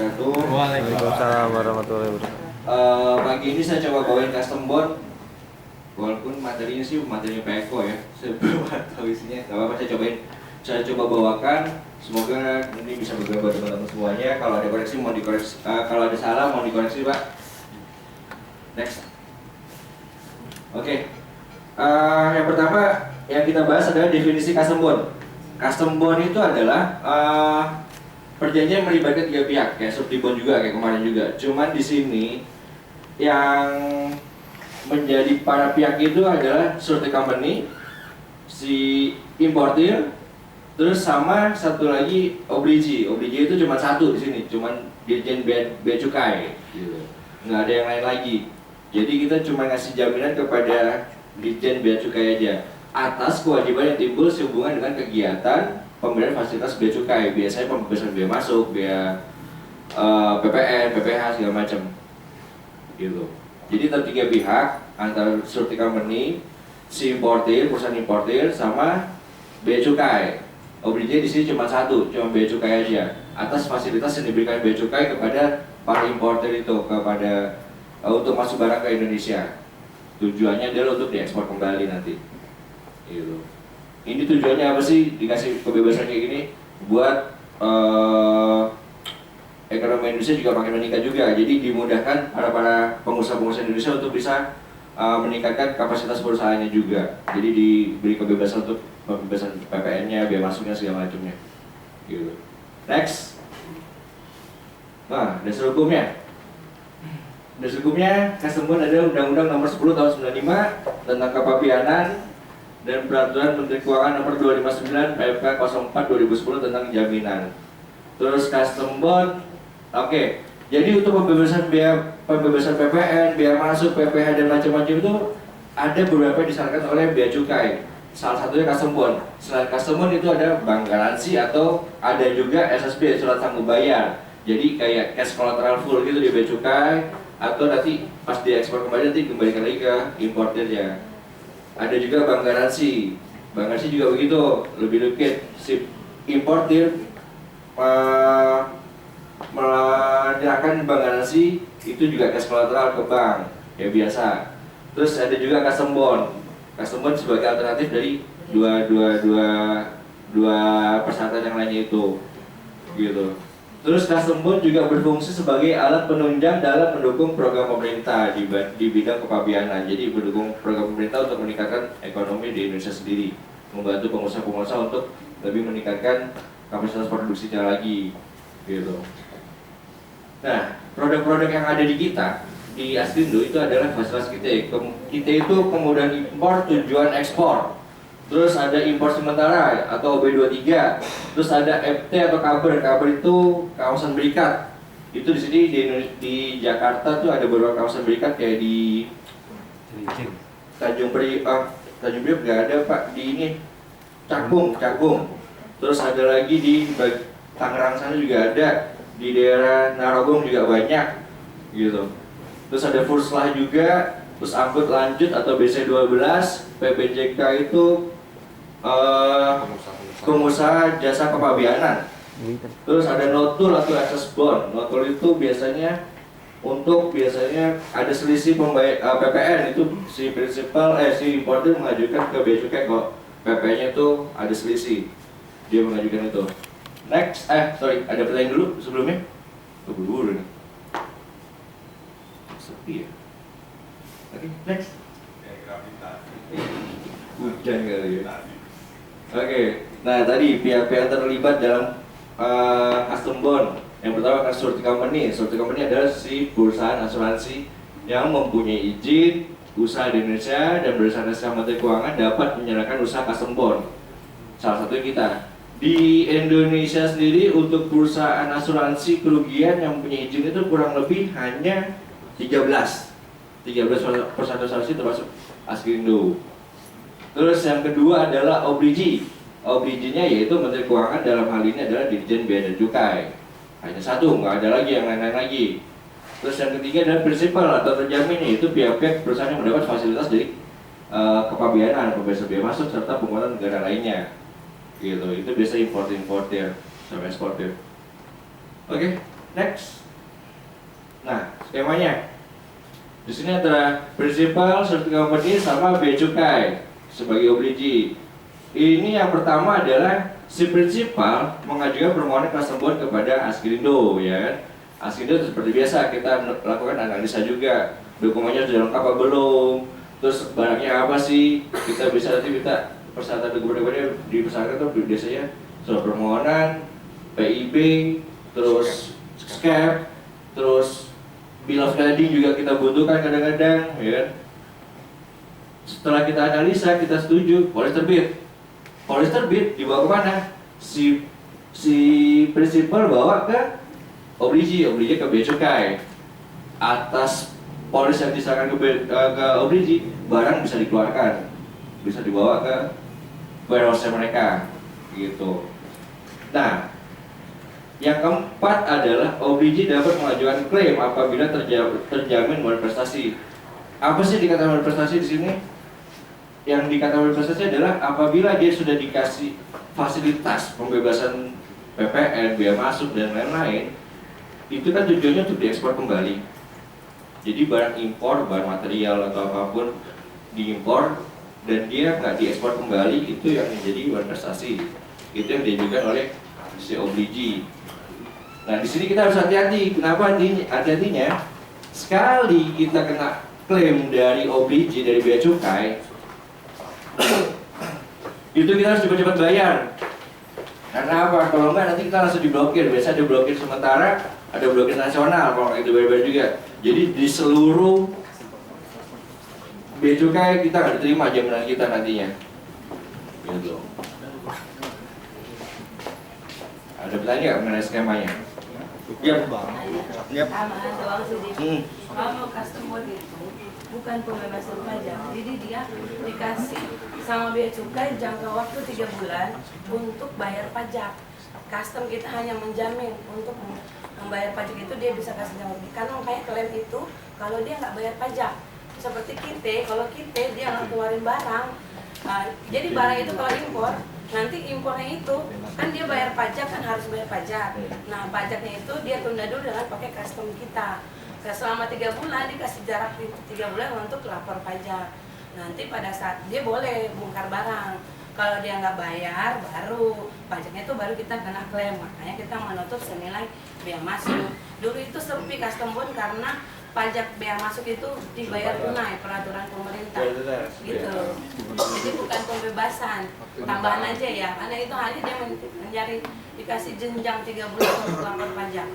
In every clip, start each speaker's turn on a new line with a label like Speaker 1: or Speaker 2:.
Speaker 1: wabarakatuh.
Speaker 2: Waalaikumsalam warahmatullahi wabarakatuh.
Speaker 1: Pagi ini saya coba bawain custom bond. Walaupun materinya sih materinya Peko ya. Saya belum tahu isinya. Gak apa-apa, saya coba bawakan. Semoga ini bisa berguna buat teman-teman semuanya. Kalau ada koreksi mau dikoreksi, kalau ada salah mau dikoreksi, Pak. Next. Oke. Yang pertama yang kita bahas adalah definisi custom bond. Custom bond itu adalah perjanjian melibatkan tiga pihak, kayak surety bond juga, kayak kemarin juga. Cuman di sini yang menjadi para pihak itu adalah surety company, si importir, terus sama satu lagi obligee. Obligee itu cuma satu di sini, cuman dirjen bea cukai, gitu. Nggak ada yang lain lagi. Jadi kita cuma ngasih jaminan kepada dirjen bea cukai aja atas kewajiban yang timbul sehubungan dengan kegiatan pemberian fasilitas bea cukai, biasanya pembebasan bea masuk, bea PPN, PPH segala macam, gitu. Jadi tiga pihak antara surety company, si importir, perusahaan importir, sama bea cukai. Obligasi di sini cuma satu, cuma bea cukai aja. Atas fasilitas yang diberikan bea cukai kepada para importir itu, kepada untuk masuk barang ke Indonesia. Tujuannya adalah untuk diekspor kembali nanti. Gitu. Ini tujuannya apa sih dikasih kebebasan kayak gini? Buat ekonomi Indonesia juga makin meningkat juga. Jadi dimudahkan para pengusaha-pengusaha Indonesia untuk bisa meningkatkan kapasitas perusahaannya juga. Jadi diberi kebebasan untuk pembebasan PPN-nya, biaya masuknya segala macamnya. Gitu. Next. Nah, dasar hukumnya. Dasar hukumnya custom bond ada Undang-Undang Nomor 10 Tahun 95 tentang kepabianan dan Peraturan Menteri Keuangan Nomor 259 PMK 04 2010 tentang jaminan. Terus custom bond, oke. Jadi untuk pembebasan PPN, biaya masuk, PPH dan macam-macam itu ada beberapa yang disarankan oleh bea cukai. Salah satunya custom bond. Selain custom bond itu ada bank garansi atau ada juga SSB, surat sanggup bayar. Jadi kayak cash collateral full gitu di bea cukai, atau nanti pas diekspor kembali nanti kembalikan lagi ke importernya. Ada juga bank garansi. Bank garansi juga begitu, lebih liquid. Si importir menyerahkan bank garansi itu juga cash collateral ke bank, ya biasa. Terus ada juga custom bond. Custom bond sebagai alternatif dari dua persyaratan yang lainnya itu, gitu. Terus custom bond juga berfungsi sebagai alat penunjang dalam mendukung program pemerintah di bidang kepabianan. Jadi mendukung program pemerintah untuk meningkatkan ekonomi di Indonesia sendiri, membantu pengusaha-pengusaha untuk lebih meningkatkan kapasitas produksinya lagi, gitu. Nah, produk-produk yang ada di kita di Astindo itu adalah fasilitas kita. Kita itu kemudahan impor tujuan ekspor. Terus ada impor sementara atau B23. Terus ada FT atau kabar. Kabar itu kawasan berikat. Itu di sini di Jakarta tuh ada beberapa kawasan berikat kayak di Tanjung Priok. Tanjung Priok nggak ada, Pak. Di ini Cakung. Terus ada lagi di Tangerang sana juga ada. Di daerah Narogong juga banyak, gitu. Terus ada Furslah juga. Terus angkut lanjut atau BC12. PPJK itu pengusaha jasa kepabianan. Terus ada notul atau access bond. Notul itu biasanya ada selisih PPN, itu si importer mengajukan ke bea cukai kok PPN-nya itu ada selisih, dia mengajukan itu. Next, ada pertanyaan dulu sebelumnya? Keburu nih. Sepi ya. Oke, next. Hujan kali ya. Oke, nah tadi pihak-pihak terlibat dalam custom bond. Yang pertama surety company. Surety company adalah si perusahaan asuransi yang mempunyai izin usaha di Indonesia dan berdasarkan SK Menteri Keuangan dapat menyerahkan usaha custom bond. Salah satunya kita. Di Indonesia sendiri untuk perusahaan asuransi kerugian yang mempunyai izin itu kurang lebih hanya 13 perusahaan asuransi termasuk Askindo. Terus yang kedua adalah obligee. Obligee-nya yaitu Menteri Keuangan, dalam hal ini adalah Dirjen Bea dan Cukai. Hanya satu, nggak ada lagi yang lain-lain lagi. Terus yang ketiga adalah prinsipal atau terjamin, yaitu pihak-pihak perusahaan yang mendapat fasilitas dari kepabianan, pembebasan biaya masuk serta penguatan negara lainnya. Gitu. Itu biasa importir sama eksportir. Oke. Next. Nah, skemanya di sini antara prinsipal, certificate company sama bea cukai sebagai obligi. Ini yang pertama adalah si prinsipal mengajukan permohonan custom bond kepada Askrindo, ya. Askrindo seperti biasa kita lakukan analisa juga, dokumennya sudah lengkap apa belum, terus barangnya apa sih, kita bisa nanti minta persyaratan dokumen-dokumennya dipersyaratkan tuh biasanya surat permohonan, PIB, terus SCAP, terus bill of lading juga kita butuhkan kadang-kadang, ya kan? Setelah kita analisa, kita setuju, polis terbit. Polis terbit dibawa kemana? Si prinsipal bawa ke obligi ke bea cukai. Atas polis yang diserahkan ke obligi, barang bisa dikeluarkan, bisa dibawa ke warehouse mereka, gitu. Nah, yang keempat adalah obligi dapat mengajukan klaim apabila terjamin modal prestasi. Apa sih dikatakan modal prestasi di sini? Yang dikatakan modal prestasi adalah apabila dia sudah dikasih fasilitas pembebasan PPN, biaya masuk dan lain-lain, itu kan tujuannya untuk diekspor kembali. Jadi barang impor, barang material atau apapun diimpor dan dia nggak diekspor kembali, itu yang menjadi modal prestasi. Itu yang diajukan oleh si obligi. Nah, di sini kita harus hati-hati. Kenapa hati-hatinya? Sekali kita kena klaim dari obligi, dari bea cukai, itu kita harus cepat-cepat bayar. Karena apa? Kalau enggak nanti kita langsung diblokir. Biasa ada blokir sementara, ada blokir nasional kalau itu bayar-bayar juga. Jadi di seluruh bea cukai kita nggak diterima jaminan kita nantinya. Gitu. Ada pertanyaan nggak mengenai skemanya? Yap.
Speaker 3: Tambahan doang sedikit. Kalau custom bond itu bukan pembebasan pajak, jadi dia dikasih sama bea cukai jangka waktu 3 bulan untuk bayar pajak. Custom kita hanya menjamin untuk membayar pajak itu dia bisa kasih jangka. Karena kayak klaim itu kalau dia nggak bayar pajak, seperti kita, kalau kita dia nggak keluarin barang, jadi barang itu kalau impor nanti impornya itu kan dia bayar pajak, kan harus bayar pajak. Nah, pajaknya itu dia tunda dulu dengan pakai custom kita. Selama 3 bulan dikasih jarak 3 bulan untuk lapor pajak. Nanti pada saat dia boleh bongkar barang. Kalau dia nggak bayar, baru pajaknya itu baru kita kena klaim. Makanya kita menutup senilai bea masuk. Dulu itu sepi custom bond karena pajak bea masuk itu dibayar tunai, peraturan pemerintah gitu. Jadi bukan pembebasan, tambahan aja ya, karena itu hanya dia mencari dikasih jenjang 3 bulan untuk lapor pajak.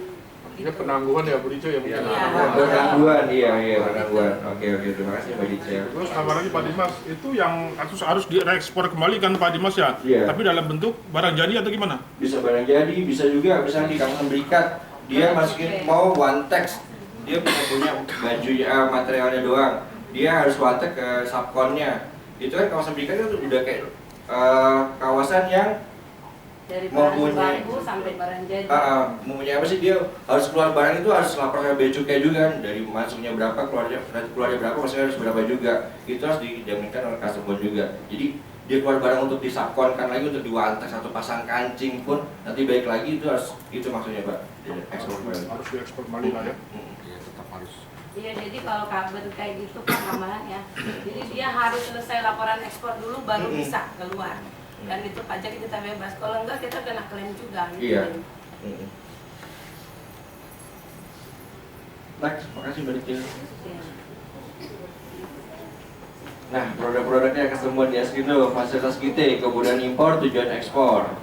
Speaker 4: Ini penangguhan ya Bu Dice ya mungkin.
Speaker 3: Iya.
Speaker 1: Penangguhan, iya penangguhan. Oke, terima kasih Mbak Dice.
Speaker 4: Terus tambah lagi Pak Dimas, itu yang harus diekspor kembali kan Pak Dimas ya?
Speaker 1: Iya.
Speaker 4: Tapi dalam bentuk barang jadi atau gimana?
Speaker 1: Bisa barang jadi, bisa juga misalnya di kawasan berikat dia masukin mau one text, dia punya bajunya, materialnya doang, dia harus one text ke subkonnya. Itu kan kawasan berikat itu udah kayak kawasan yang
Speaker 3: Dari barang baku sampai barang jadi.
Speaker 1: mempunyai apa sih, dia harus keluar barang itu harus lapor ke bea cukai juga kan, dari masuknya berapa, keluarnya berapa, maksudnya harus berapa juga. Itu harus dijaminkan oleh custom bond juga. Jadi dia keluar barang untuk disubkonkan lagi, untuk diwantek satu pasang kancing pun nanti baik lagi, itu harus, itu maksudnya Pak, ekspor kembali.
Speaker 4: Harus diekspor kembali lah ya?
Speaker 5: Iya, tetap harus.
Speaker 3: Iya, jadi kalau kabel kayak gitu kan tambahan ya. Jadi dia harus selesai laporan ekspor dulu baru bisa keluar. Dan itu pajak kita bebas. Kalau enggak kita kena klaim juga. Gitu.
Speaker 1: Iya. Next, makasih Mbak Dice.
Speaker 3: Iya.
Speaker 1: Nah, produk-produknya kesembuhan di Askrindo, fasilitas kita, kemudian impor, tujuan ekspor,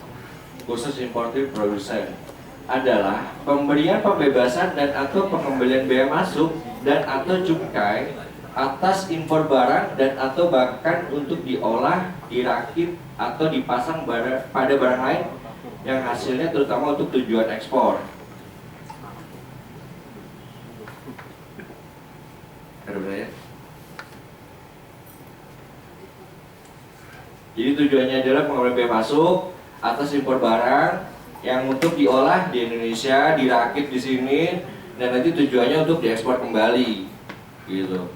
Speaker 1: khusus importir produsen, adalah pemberian pembebasan dan atau pengembalian bea masuk dan atau cukai atas impor barang dan atau bahkan untuk diolah, dirakit atau dipasang pada barang lain yang hasilnya terutama untuk tujuan ekspor. Ada bertanya? Jadi tujuannya adalah pengembalian bea masuk atas impor barang yang untuk diolah di Indonesia, dirakit di sini, dan nanti tujuannya untuk diekspor kembali, gitu.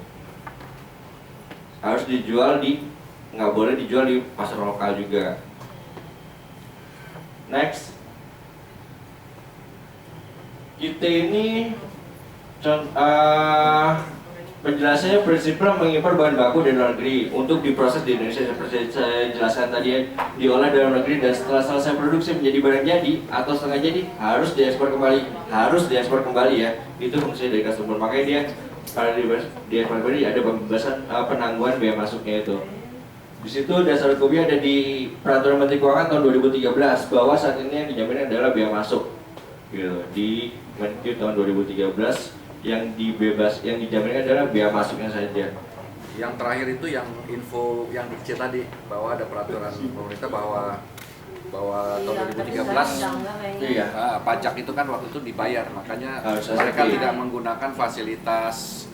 Speaker 1: Harus dijual nggak boleh dijual di pasar lokal juga. Next. kita ini penjelasannya prinsipnya mengimpor bahan baku dari luar negeri untuk diproses di Indonesia seperti saya jelaskan tadi ya, diolah dalam negeri dan setelah selesai produksi menjadi barang jadi atau setengah jadi harus diekspor kembali ya. Itu fungsi dari customer, makanya dia kalau diekspor kembali ada pembebasan penangguhan biaya masuknya itu. Di situ dasar hukumnya ada di Peraturan Menteri Keuangan tahun 2013 bahwa saat ini yang dijamin adalah biaya masuk gitu. Di Menkyu tahun 2013 yang dijamin adalah biaya masuknya saja.
Speaker 5: Yang terakhir itu yang info yang dikecil tadi bahwa ada peraturan pemerintah bahwa tahun 2013
Speaker 1: Iya.
Speaker 5: pajak itu kan waktu itu dibayar, makanya
Speaker 1: Harus
Speaker 5: mereka
Speaker 1: SPP.
Speaker 5: tidak menggunakan fasilitas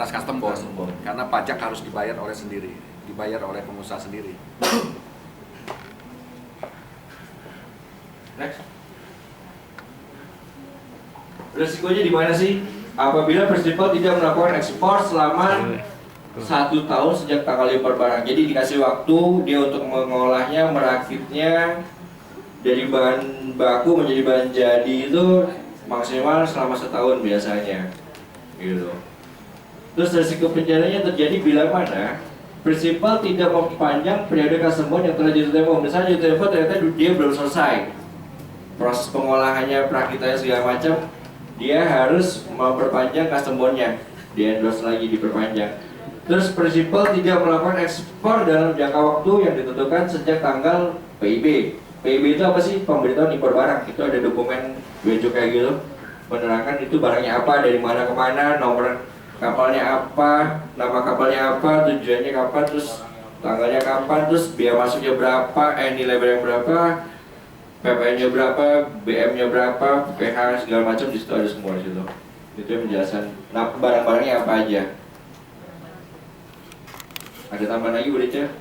Speaker 5: custom bond karena pajak harus dibayar oleh pengusaha sendiri.
Speaker 1: Next. Resikonya di mana sih? Apabila prinsipal tidak melakukan ekspor selama 1 tahun sejak tanggal impor barang. Jadi dikasih waktu dia untuk mengolahnya, merakitnya dari bahan baku menjadi bahan jadi itu maksimal selama 1 tahun biasanya. Gitu. Terus resiko penjaranya terjadi bila mana prinsipal tidak memperpanjang periode custom bond yang telah jatuh tempo. Misalnya jatuh tempo ternyata dia belum selesai proses pengolahannya, perakitannya segala macam, dia harus memperpanjang custom bondnya, di endorse lagi, diperpanjang. Terus prinsipal tidak melakukan ekspor dalam jangka waktu yang ditentukan sejak tanggal PIB. PIB itu apa sih? Pemberitahuan impor barang. Itu ada dokumen bea cukai gitu, menerangkan itu barangnya apa, dari mana ke mana, nomor kapalnya apa, nama kapalnya apa, tujuannya kapan, terus tanggalnya kapan, terus biaya masuknya berapa, nilai barang berapa, PPN-nya berapa, BM-nya berapa, PH segala macam, di situ ada semua di situ. Itu yang menjelaskan. Nah, barang-barangnya apa aja. Ada tambahan lagi, Bu Deca?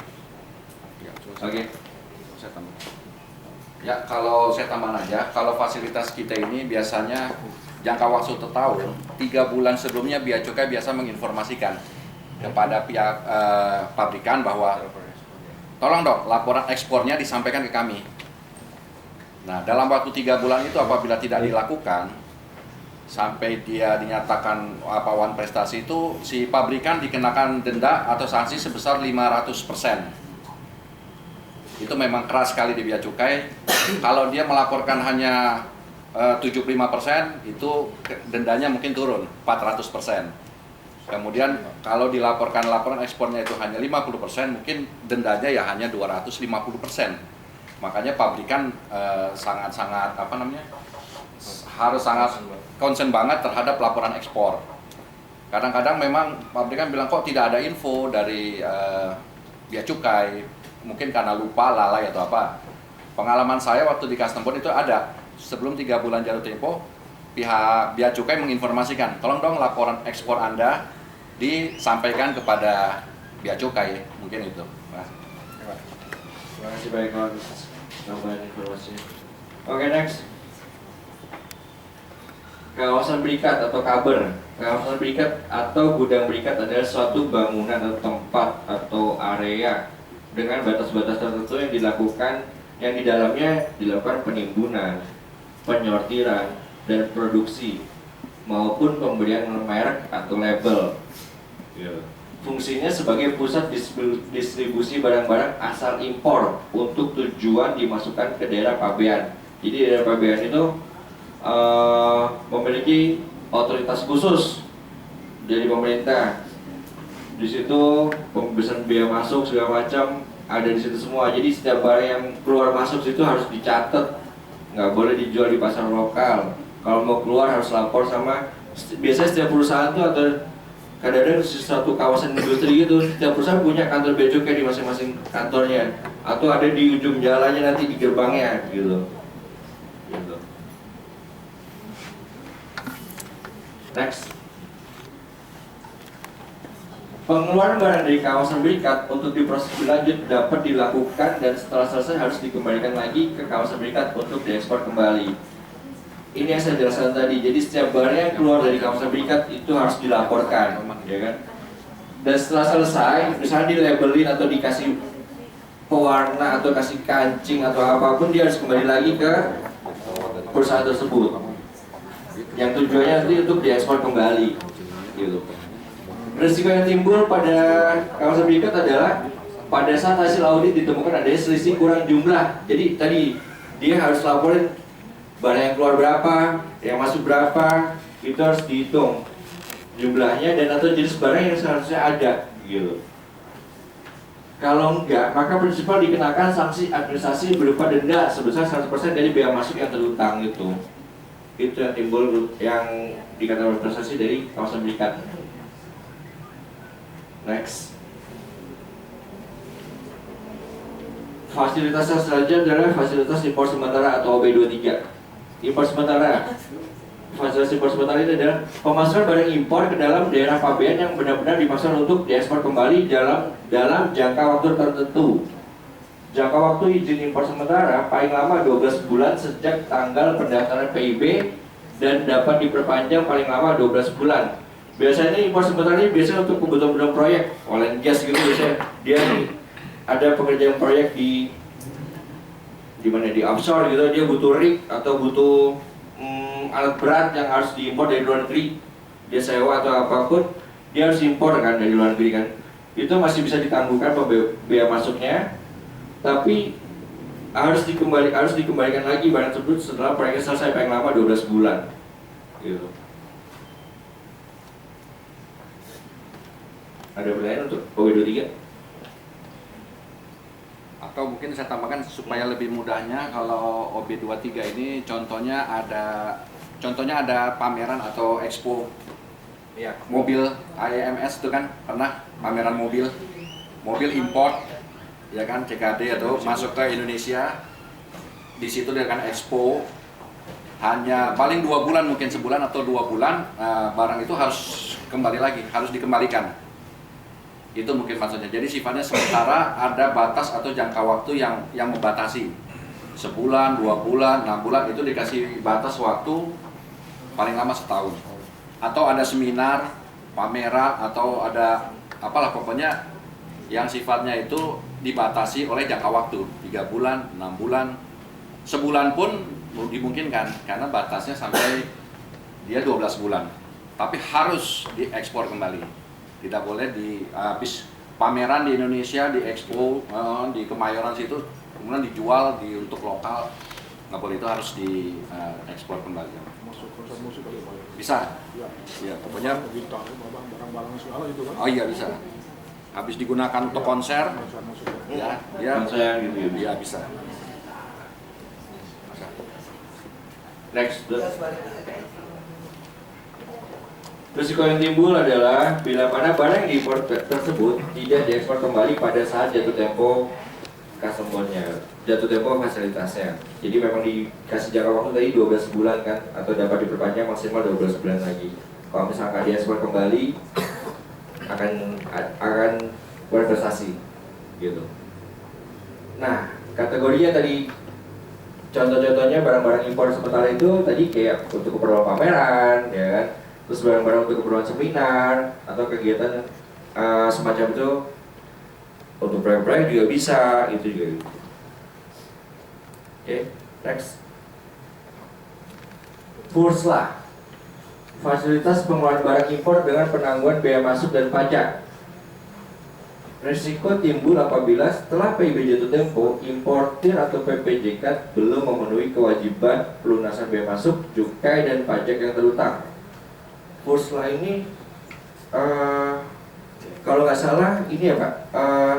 Speaker 5: Ya,
Speaker 1: Oke.
Speaker 5: Saya tambah. Ya, kalau saya tambahan aja, kalau fasilitas kita ini biasanya jangka waktu setahun, 3 bulan sebelumnya Bea Cukai biasa menginformasikan kepada pihak pabrikan bahwa tolong dong laporan ekspornya disampaikan ke kami. Nah, dalam waktu 3 bulan itu apabila tidak dilakukan sampai dia dinyatakan wan prestasi itu, si pabrikan dikenakan denda atau sanksi sebesar 500%. Itu memang keras sekali di Bea Cukai. Kalau dia melaporkan hanya 75%, itu dendanya mungkin turun 400%. Kemudian kalau dilaporkan laporan ekspornya itu hanya 50%, mungkin dendanya ya hanya 250%. Makanya pabrikan sangat-sangat harus sangat concern banget terhadap laporan ekspor. Kadang-kadang memang pabrikan bilang kok tidak ada info dari Bea Cukai, mungkin karena lupa, lalai atau apa. Pengalaman saya waktu di custom bond itu ada, sebelum 3 bulan jatuh tempo, pihak Bea Cukai menginformasikan, tolong dong laporan ekspor Anda disampaikan kepada Bea Cukai, mungkin itu.
Speaker 1: Terima kasih banyak kawan tambahan informasinya. Oke, next. Kawasan berikat atau kaber. Kawasan berikat atau gudang berikat adalah suatu bangunan atau tempat atau area dengan batas-batas tertentu yang di dalamnya dilakukan penimbunan, penyortiran, dan produksi maupun pemberian merek atau label. Fungsinya sebagai pusat distribusi barang-barang asal impor untuk tujuan dimasukkan ke daerah pabean. Jadi daerah pabean itu memiliki otoritas khusus dari pemerintah. Di situ pembebasan biaya masuk segala macam ada di situ semua. Jadi setiap barang yang keluar masuk situ harus dicatat, nggak boleh dijual di pasar lokal. Kalau mau keluar harus lapor sama. Biasanya setiap perusahaan tuh atau kadang-kadang suatu kawasan industri gitu, setiap perusahaan punya kantor bea cukai di masing-masing kantornya, atau ada di ujung jalannya nanti di gerbangnya gitu. Next. Pengeluaran barang dari kawasan berikat untuk diproses berlanjut dapat dilakukan dan setelah selesai harus dikembalikan lagi ke kawasan berikat untuk diekspor kembali. Ini yang saya jelaskan tadi. Jadi setiap barang yang keluar dari kawasan berikat itu harus dilaporkan, ya kan? Dan setelah selesai, misalnya dilabelin atau dikasih pewarna atau kasih kancing atau apapun, dia harus kembali lagi ke perusahaan tersebut. yang tujuannya nanti untuk diekspor kembali gitu. Risiko yang timbul pada kawasan berikut adalah pada saat hasil audit ditemukan adanya selisih kurang jumlah. Jadi tadi dia harus laporin barang yang keluar berapa, yang masuk berapa, itu harus dihitung jumlahnya dan atau jenis barang yang seharusnya ada gitu. Kalau enggak, maka prinsipal dikenakan sanksi administrasi berupa denda sebesar 100% dari bea masuk yang terutang itu. Itu yang timbul yang dikatakan administrasi dari kawasan berikat. Next. Fasilitas yang selanjutnya adalah fasilitas impor sementara atau OB23. Impor sementara. Fasilitas impor sementara ini adalah pemasukan barang impor ke dalam daerah pabean yang benar-benar dimaksud untuk diekspor kembali dalam jangka waktu tertentu. Jangka waktu izin impor sementara paling lama 12 bulan sejak tanggal pendaftaran PIB dan dapat diperpanjang paling lama 12 bulan. Biasanya impor sementara ini biasanya untuk kebutuhan proyek, oil and gas gitu biasanya. Dia ada pekerjaan proyek di mana di offshore gitu, dia butuh rig atau butuh alat berat yang harus diimpor dari luar negeri. Dia sewa atau apapun, dia harus impor kan dari luar negeri kan. Itu masih bisa ditangguhkan bea masuknya, tapi harus dikembalikan lagi barang tersebut setelah proyeknya selesai paling lama 12 bulan. Gitu. Ada pertanyaan untuk OB23?
Speaker 5: Atau mungkin saya tambahkan supaya lebih mudahnya, kalau OB23 ini contohnya ada pameran atau expo
Speaker 1: Iya.
Speaker 5: mobil IMS itu kan pernah pameran mobil import ya kan, CKD atau masuk ke Indonesia, di situ dia kan expo hanya paling 2 bulan, mungkin sebulan atau 2 bulan, barang itu harus kembali lagi, harus dikembalikan. Itu mungkin maksudnya. Jadi sifatnya sementara, ada batas atau jangka waktu yang membatasi. Sebulan, 2 bulan, 6 bulan itu dikasih batas waktu paling lama setahun. Atau ada seminar, pameran, atau ada apalah pokoknya yang sifatnya itu dibatasi oleh jangka waktu 3 bulan, 6 bulan, sebulan pun dimungkinkan karena batasnya sampai dia 12 bulan. Tapi harus diekspor kembali. Tidak boleh habis pameran di Indonesia, di expo, di Kemayoran situ, kemudian dijual untuk lokal, nggak boleh, itu harus diekspor kembali.
Speaker 4: Masuk konser musik kali Pak.
Speaker 5: Bisa,
Speaker 4: Ya.
Speaker 5: ya pokoknya.
Speaker 4: Bintang, barang-barang segala itu kan.
Speaker 5: Oh iya bisa. Habis digunakan untuk konser,
Speaker 4: Konser musik.
Speaker 5: ya, dia
Speaker 1: Konser gitu ya.
Speaker 5: dia bisa.
Speaker 1: Next. Risiko yang timbul adalah bila mana barang yang diimpor tersebut tidak diekspor kembali pada saat jatuh tempo custom bond-nya, jatuh tempo fasilitasnya. Jadi memang dikasih jangka waktu tadi 12 bulan kan, atau dapat diperpanjang maksimal 12 bulan lagi. Kalau misalkan diekspor kembali akan berprestasi gitu. Nah, kategorinya tadi contoh-contohnya barang-barang impor sementara itu tadi kayak untuk keperluan pameran, ya kan? Terus barang-barang untuk keperluan seminar atau kegiatan semacam itu, untuk proyek-proyek juga bisa, itu juga. Oke, next. Furslah, fasilitas pengeluaran barang impor dengan penangguhan bea masuk dan pajak. Risiko timbul apabila setelah PIB jatuh tempo, importir atau PPJK belum memenuhi kewajiban pelunasan bea masuk, cukai dan pajak yang terutang. Furslah ini kalau nggak salah ini ya Pak,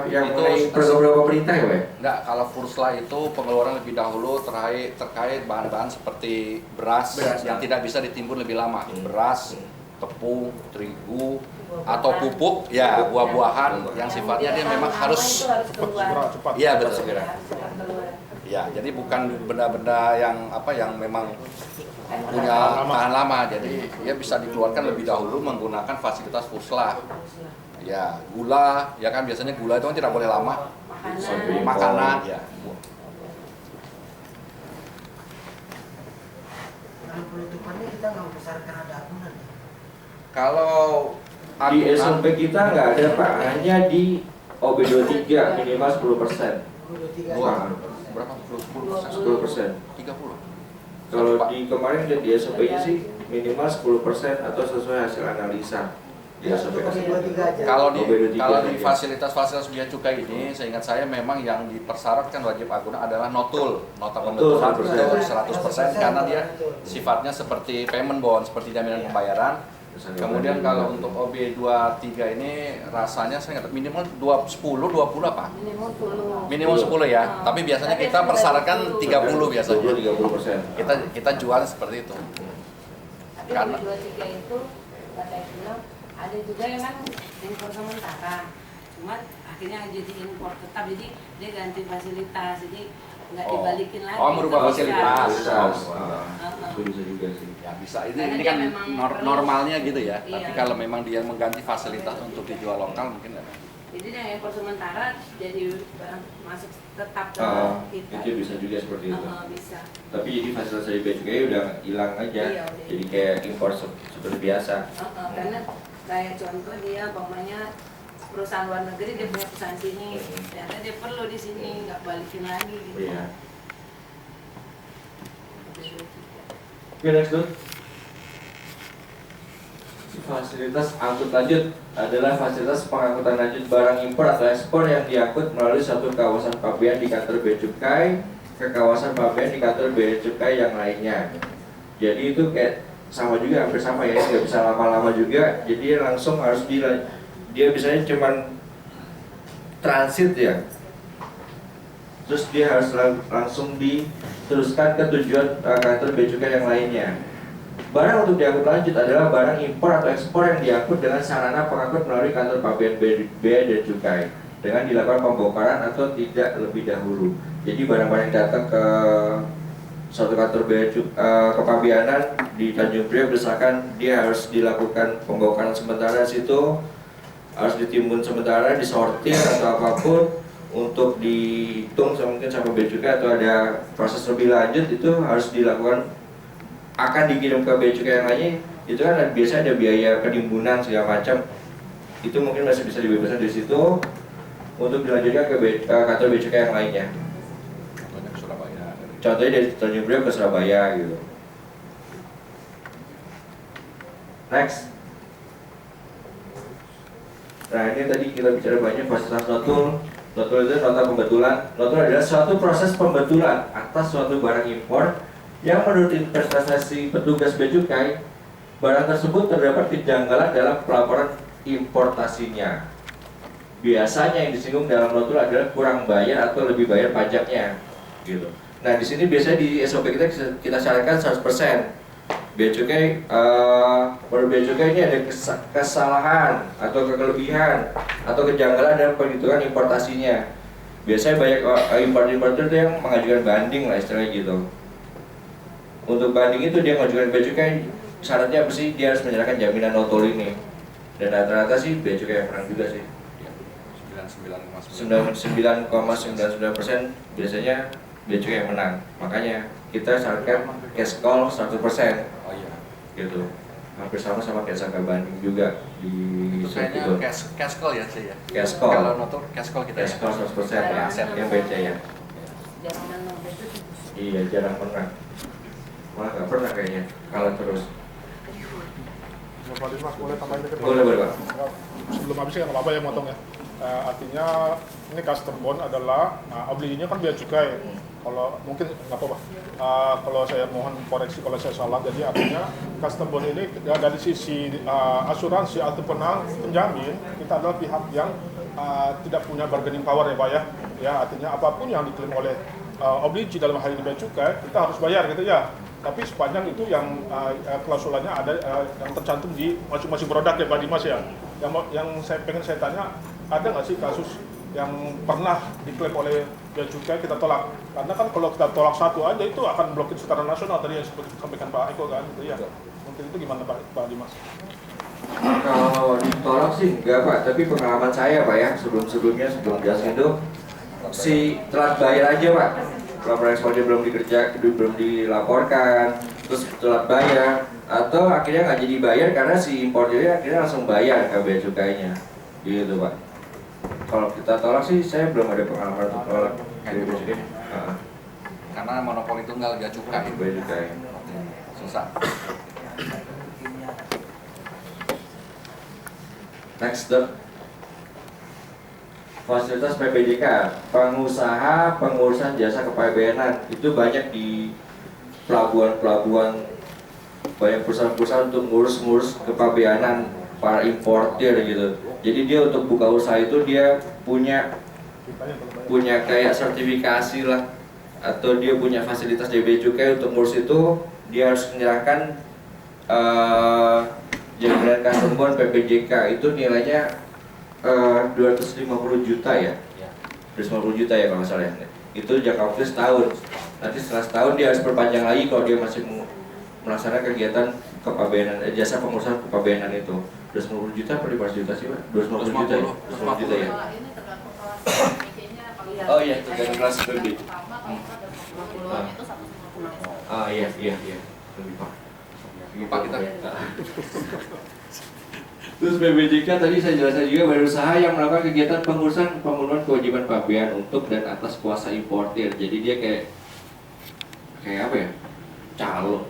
Speaker 1: yang
Speaker 5: Itu
Speaker 1: mengenai program pemerintah ya Pak?
Speaker 5: Enggak, kalau Furslah itu pengeluaran lebih dahulu terkait bahan-bahan seperti beras yang tidak bisa ditimbun lebih lama. Beras, tepung, terigu, atau pupuk, ya buah-buahan yang sifatnya dia memang harus
Speaker 4: Cepat.
Speaker 5: iya betul segera. Ya, jadi bukan benda-benda yang memang punya tahan lama. Jadi dia bisa dikeluarkan lebih dahulu menggunakan fasilitas Furslah. Ya, gula, ya kan biasanya gula itu kan tidak boleh lama. Makanan, ya.
Speaker 6: Penutupannya kita nggak membesarkan ada agunan.
Speaker 5: Kalau
Speaker 1: Di SMP kita nggak ada Pak, hanya di OB23 minimal 10%. Wah,
Speaker 5: berapa? 10%?
Speaker 1: 10%.
Speaker 5: 30.
Speaker 1: Kalau di kemarin lihat di SMP-nya sih minimal 10% atau sesuai hasil analisa. Ya, sampai
Speaker 6: Untuk
Speaker 1: kasih.
Speaker 6: 23 aja.
Speaker 5: Kalau di
Speaker 1: OB23
Speaker 5: kalau di
Speaker 1: aja.
Speaker 5: fasilitas-fasilitas bea cukai ini, seingat saya memang yang dipersyaratkan wajib akuntan adalah notul, nota
Speaker 1: Notul,
Speaker 5: pembetulan
Speaker 1: 100%.
Speaker 5: 100% karena dia sifatnya seperti payment bond, seperti jaminan pembayaran. Kemudian kalau untuk OB23 ini rasanya saya nggak tahu, minimal 20 apa?
Speaker 3: Minimum 10.
Speaker 5: Minimum 10 ya. Tapi biasanya kita persyaratkan 30 biasanya.
Speaker 1: 30%.
Speaker 5: Kita jual seperti itu.
Speaker 3: Tapi
Speaker 5: Karena-
Speaker 3: karena 23 itu kata yang bilang ada juga yang kan impor sementara, cuman akhirnya jadi impor tetap, jadi dia ganti fasilitas, jadi nggak
Speaker 5: Oh.
Speaker 3: dibalikin lagi.
Speaker 5: Oh, merubah
Speaker 3: Itu bisa.
Speaker 5: fasilitas.
Speaker 1: Itu bisa juga sih.
Speaker 5: Ya bisa. Ini
Speaker 3: Karena
Speaker 5: ini
Speaker 3: dia
Speaker 5: kan
Speaker 3: memang perlu.
Speaker 5: normalnya gitu ya.
Speaker 3: Iya.
Speaker 5: Tapi kalau memang dia mengganti fasilitas untuk dijual lokal mungkin nggak.
Speaker 3: Jadi yang impor sementara jadi barang masuk tetap ke kita.
Speaker 1: Itu bisa juga seperti itu.
Speaker 3: Bisa.
Speaker 1: Tapi jadi fasilitas dari bea cukai udah hilang aja.
Speaker 3: Iya, udah.
Speaker 1: Jadi kayak impor seperti biasa.
Speaker 3: Karena kayak contoh dia umpamanya perusahaan luar negeri, dia punya perusahaan sini, ternyata dia perlu di sini, nggak balikin lagi gitu.
Speaker 1: Iya. Oke, next dong. Fasilitas angkut lanjut adalah fasilitas pengangkutan lanjut barang impor atau ekspor yang diangkut melalui satu kawasan pabean di kantor bea cukai ke kawasan pabean di kantor bea cukai yang lainnya. Jadi itu kayak sama juga, hampir sama ya, nggak bisa lama-lama juga. Jadi langsung harus dia biasanya cuman transit ya. Terus dia harus langsung diteruskan ke tujuan kantor bea cukai yang lainnya. Barang untuk diangkut lanjut adalah barang impor atau ekspor yang diangkut dengan sarana pengangkut melalui kantor pabean bea dan cukai dengan dilakukan pembongkaran atau tidak lebih dahulu. Jadi barang-barang yang datang ke suatu kantor bea kepabeanan di Tanjung Priok misalkan, dia harus dilakukan pembongkaran sementara di situ, harus ditimbun sementara, disortir atau apapun untuk dihitung mungkin sama bea cukai atau ada proses lebih lanjut, itu harus dilakukan, akan dikirim ke bea cukai yang lainnya. Itu kan biasanya ada biaya penimbunan segala macam, itu mungkin masih bisa dibebaskan dari situ untuk dilanjutkan ke kantor bea cukai yang lainnya.
Speaker 5: Contohnya ke Surabaya.
Speaker 1: Contohnya dari Tanjung Priok ke Surabaya gitu. Next. Nah, ini tadi kita bicara banyak fasilitas notul. Notul itu nota pembetulan. Notul adalah suatu proses pembetulan atas suatu barang impor yang menurut investasi petugas bea cukai, barang tersebut terdapat kejanggalan dalam pelaporan importasinya. Biasanya yang disinggung dalam notul adalah kurang bayar atau lebih bayar pajaknya, gitu. Nah, di sini biasanya di SOP kita syaratkan 100%. Bea cukai, menurut bea cukai ini ada kesalahan atau kelebihan atau kejanggalan dalam perhitungan importasinya. Biasanya banyak importer itu yang mengajukan banding lah istilahnya gitu. Untuk banding itu dia mengajukan bea cukai, syaratnya apa sih? Dia harus menyerahkan jaminan notol ini. Dan rata-rata sih bea cukai yang menang juga sih. 99,99% biasanya bea cukai yang menang. Makanya kita syaratkan cash call 100%.
Speaker 5: Oh iya.
Speaker 1: Gitu. Hampir sama kayak sangka banding juga di
Speaker 5: Itu kayaknya cash call ya sih ya.
Speaker 1: Cash call.
Speaker 5: Kalau notul cash call kita
Speaker 1: cash
Speaker 5: ya.
Speaker 1: call 100% ya, yang BC ya.
Speaker 3: Jangan menang itu.
Speaker 1: Iya, jarang menang. Malah nggak pernah kayaknya kalah terus.
Speaker 4: Ya, Pak Dimas, boleh tambahin dikit? Pak?
Speaker 1: Boleh Pak.
Speaker 4: Sebelum habis ya nggak apa-apa ya motong ya. Artinya ini custom bond adalah obliginya kan bea cukai. Kalau mungkin nggak apa-apa. Kalau saya mohon koreksi kalau saya salah. Jadi artinya custom bond ini dari sisi asuransi atau penjamin, kita adalah pihak yang tidak punya bargaining power ya Pak ya. Ya artinya apapun yang diklaim oleh obligi dalam hal ini bea cukai, kita harus bayar gitu ya. Tapi sepanjang itu yang klausulanya ada yang tercantum di masing-masing produk ya Pak Dimas ya. Yang saya pengen saya tanya, ada nggak sih kasus yang pernah diklaim oleh bea cukai kita tolak? Karena kan kalau kita tolak satu aja itu akan blokir secara nasional tadi yang seperti disampaikan Pak Eko kan, gitu ya. Mungkin itu gimana Pak Dimas?
Speaker 1: Kalau ditolak sih enggak Pak, tapi pengalaman saya Pak ya, sebelum jelasin itu si telat bayar aja Pak. Laporan ekspornya belum dilaporkan, terus telat bayar, atau akhirnya nggak jadi bayar karena si importernya akhirnya langsung bayar ke bea cukainya, gitu Pak. Kalau kita tolak sih, saya belum ada pengalaman untuk tolak bea cukai.
Speaker 5: Karena monopoli tunggal bea cukai.
Speaker 1: Bea cukai.
Speaker 5: Susah.
Speaker 1: Next, Dok. Fasilitas PPJK, pengusaha pengurusan jasa kepabeanan itu banyak di pelabuhan-pelabuhan, banyak perusahaan-perusahaan untuk ngurus kepabeanan para importir gitu. Jadi dia untuk buka usaha itu dia punya kayak sertifikasi lah, atau dia punya fasilitas dari bea cukai untuk ngurus itu. Dia harus menyerahkan jaminan custom bond PPJK itu nilainya 250 juta ya, 250 juta ya kalau nggak salah ya. Itu jangka waktu setahun. Nanti setelah setahun dia harus perpanjang lagi kalau dia masih melaksanakan kegiatan kepabeanan, jasa pengurusan kepabeanan itu. 250 juta atau 500 juta sih Pak? 250 juta ya? 250 juta ya? Oh iya, tergantung kelas PB. Iya. Lebih Pak.
Speaker 5: Lupa kita.
Speaker 1: Terus PPJK tadi saya jelaskan juga berusaha yang melakukan kegiatan pengurusan pemenuhan kewajiban pabean untuk dan atas kuasa importir. Jadi dia kayak apa ya? Calo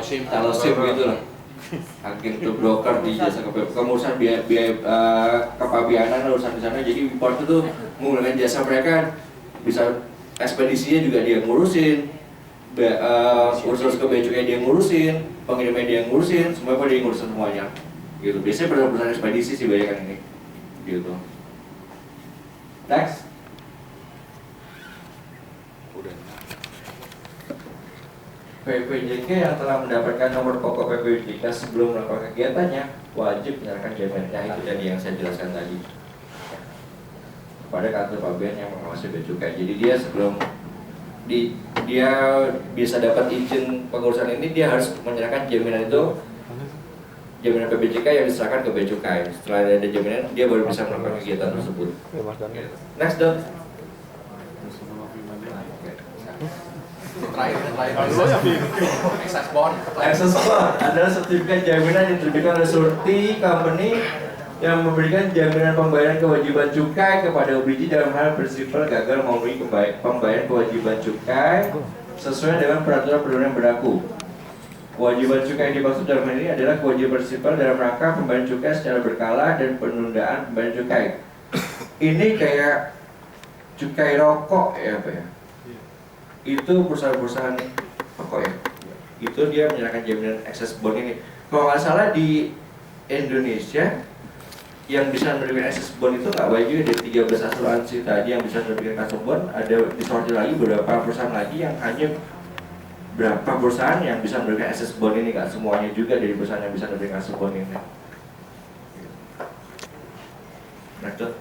Speaker 1: SIM gitu lah. Agen untuk broker di jasa pengurusan biaya kepabeanan urusan di sana. Jadi importer tuh menggunakan jasa mereka, bisa ekspedisinya juga dia ngurusin, urus ke bea cukai dia ngurusin, pengiriman dia ngurusin, semua dia ngurusin semuanya. Gitu. Biasanya perusahaan ekspedisi sih banyak kan ini. Gitu. Next. PPJK yang telah mendapatkan nomor pokok PPJK sebelum melakukan kegiatannya wajib menyerahkan jaminannya, itu tadi yang saya jelaskan tadi kepada kantor pabean yang mengawasi bea cukai. Jadi dia sebelum dia bisa dapat izin pengurusan ini, dia harus menyerahkan jaminan itu, jaminan PPJK yang diserahkan ke bea cukai. Setelah ada jaminan, dia baru bisa melakukan kegiatan tersebut. Next, Dok.
Speaker 5: Terakhir. Access bond
Speaker 1: adalah sertifikat jaminan yang diterbitkan oleh surety company yang memberikan jaminan pembayaran kewajiban cukai kepada obligee dalam hal prinsipal gagal memenuhi pembayaran kewajiban cukai sesuai dengan peraturan perundang yang berlaku. Kewajiban cukai yang dimaksud dalam hal ini adalah kewajiban prinsipal dalam rangka pembayaran cukai secara berkala dan penundaan pembayaran cukai. Ini kayak cukai rokok ya apa ya? Itu perusahaan-perusahaan rokok ya. Itu dia menyerahkan jaminan access bond ini. Kalau nggak salah di Indonesia yang bisa menerbitkan access bond itu nggak banyak juga, dari 13 asuransi tadi yang bisa menerbitkan access bond, ada disortir lagi beberapa perusahaan lagi yang hanya berapa perusahaan yang bisa menerbitkan access bond ini, nggak semuanya juga dari perusahaan yang bisa menerbitkan access bond ini. Lanjut.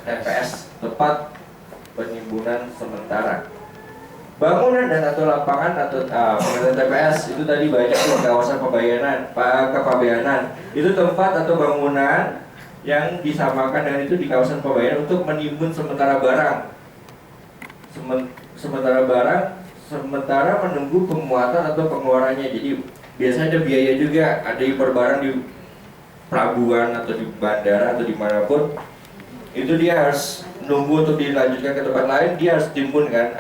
Speaker 1: TPS, tempat penimbunan sementara. Bangunan dan atau lapangan atau pengadaan TPS itu tadi banyak di kawasan kepabeanan. Itu tempat atau bangunan yang disamakan dengan itu di kawasan kepabeanan untuk menimbun sementara barang. Sementara menunggu pemuatan atau pengeluarannya. Jadi biasanya ada biaya juga, ada impor barang di pelabuhan atau di bandara atau dimanapun. Itu dia harus nunggu untuk dilanjutkan ke tempat lain, dia harus timbun kan,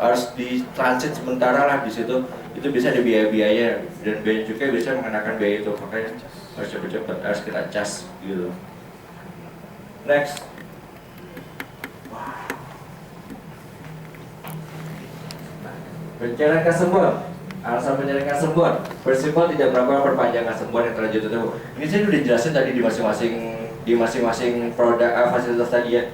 Speaker 1: harus di transit sementara lah di situ. Itu bisa ada biaya-biaya dan biaya juga bisa mengenakan biaya itu, makanya harus cepat-cepat harus kita cas gitu. Next. Pencairan kasebon. Alasan pencairan kasebon, prinsipal tidak melakukan perpanjangan kasebon yang telah jatuh. Ini saya sudah jelasin tadi di masing-masing produk fasilitas tadi ya.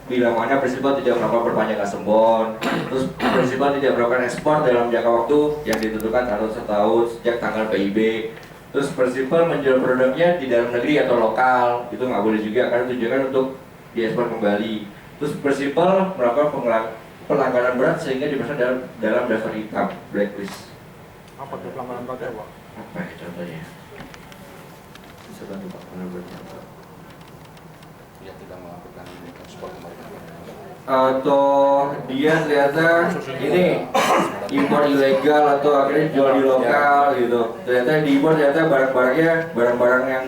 Speaker 1: Bila mana prinsipal tidak melakukan perpanjangan kasebon, terus prinsipal tidak melakukan ekspor dalam jangka waktu yang ditentukan atau setahun sejak tanggal PIB. Terus prinsipal menjual produknya di dalam negeri atau lokal, itu nggak boleh juga karena tujuan untuk diekspor kembali. Terus prinsipal melakukan pelanggaran berat sehingga dimasukkan dalam daftar hitam, blacklist.
Speaker 4: Apa tuh pelanggaran berat ya, Pak?
Speaker 1: Apa ya contohnya? Bisa bantu Pak,
Speaker 5: dia tidak melakukan ekspor kembali.
Speaker 1: Atau dia ternyata ini impor ilegal atau akhirnya jual di lokal gitu. Ternyata diimpor ternyata barang-barang yang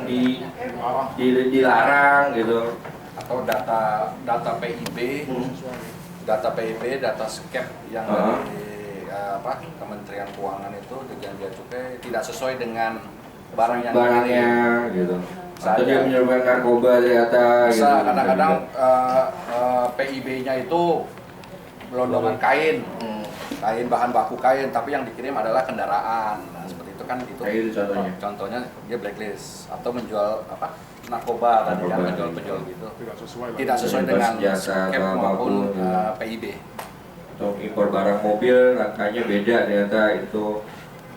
Speaker 1: dilarang gitu.
Speaker 5: Atau data PIB data PIB, data SCAP yang
Speaker 1: Ah.
Speaker 5: dari Kementerian Keuangan itu Dirjen Bea Cukai tidak sesuai dengan barang yang
Speaker 1: barangnya
Speaker 5: dikirim.
Speaker 1: gitu.
Speaker 5: Bisa
Speaker 1: Atau dia
Speaker 5: aja.
Speaker 1: menyuruhkan narkoba ternyata gitu.
Speaker 5: Bisa kadang-kadang PIB-nya itu gelondongan kain, kain bahan baku kain, tapi yang dikirim adalah kendaraan. Nah, seperti itu kan gitu.
Speaker 1: Kayak gitu contohnya.
Speaker 5: Contohnya dia blacklist atau menjual narkoba tadi kan
Speaker 1: Narkoba.
Speaker 5: penjual gitu.
Speaker 4: Tidak sesuai lah.
Speaker 5: Tidak sesuai dengan
Speaker 1: Senjata
Speaker 5: SCAP
Speaker 1: atau
Speaker 5: maupun
Speaker 1: apapun.
Speaker 5: PIB.
Speaker 1: Atau impor barang mobil rangkanya beda ternyata itu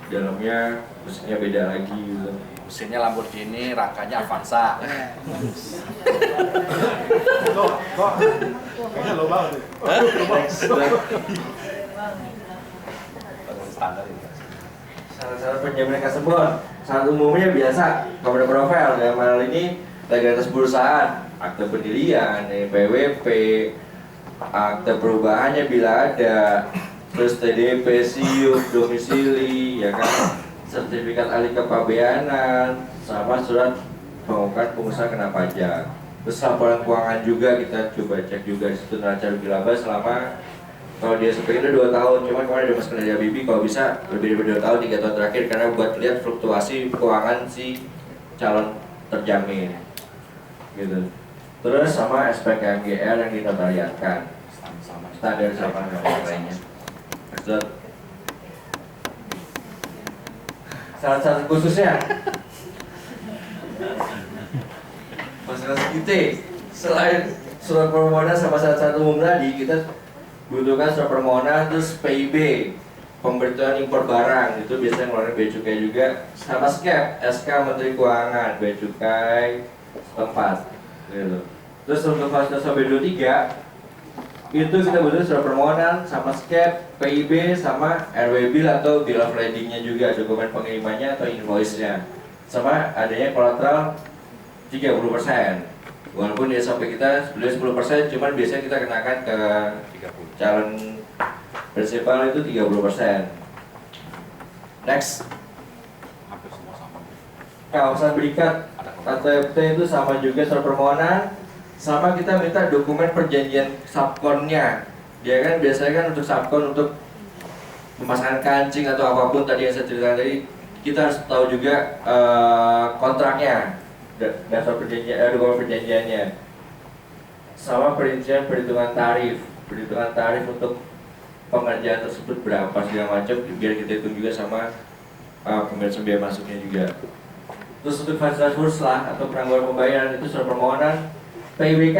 Speaker 1: dalamnya mesinnya beda lagi gitu.
Speaker 5: Mesinnya Lamborghini, rangkanya Avanza.
Speaker 4: Kok kayaknya lo banget deh.
Speaker 5: Standar ini.
Speaker 1: Syarat-syarat penjaminan customer syarat umumnya biasa corporate profile dalam hal ini legalitas perusahaan, akte pendirian, PWP, akte perubahannya bila ada, terus TDP, SIUP, domisili, ya kan, sertifikat ahli kepabeanan, sama surat pengukuran pengusaha kena pajak. Terus laporan keuangan juga kita coba cek juga di situ neraca rugi laba selama kalau dia SPG itu 2 tahun, cuman kemarin ada masukan dari Habibie kalau bisa lebih dari 2 tahun, 3 tahun terakhir karena buat lihat fluktuasi keuangan si calon terjamin gitu. Terus sama SPK MGR yang dinotariatkan standar sama lainnya. Terus syarat-syarat khususnya fasilitas kita selain surat permohonan sama syarat-syarat umum tadi, kita butuhkan surat permohonan, terus PIB, pemberitahuan impor barang, itu biasanya ngeluarin bea cukai juga, sama SCAP, SK Menteri Keuangan, bea cukai setempat gitu. Terus untuk fasilitas B23 itu kita butuh surat permohonan sama SCAP, PIB, sama RW bill atau bill of lading-nya juga, dokumen pengirimannya atau invoice-nya, sama adanya kolateral 30%. Walaupun dia sampai kita sebenarnya 10%, cuman biasanya kita kenakan ke
Speaker 5: 30.
Speaker 1: calon prinsipal itu 30%. Next,
Speaker 5: Hampir semua sama.
Speaker 1: kawasan berikat KTP itu sama juga surat permohonan, sama kita minta dokumen perjanjian subkonnya. Dia kan biasanya kan untuk subkon untuk pemasangan kancing atau apapun tadi yang saya ceritakan tadi, kita harus tahu juga kontraknya, dasar perjanjian, dokumen perjanjiannya, sama perincian perhitungan tarif untuk pengerjaan tersebut berapa segala macam, biar kita hitung juga sama pembayaran biaya masuknya juga. Terus untuk fasilitas burslah atau penangguhan pembayaran itu surat permohonan PIBK,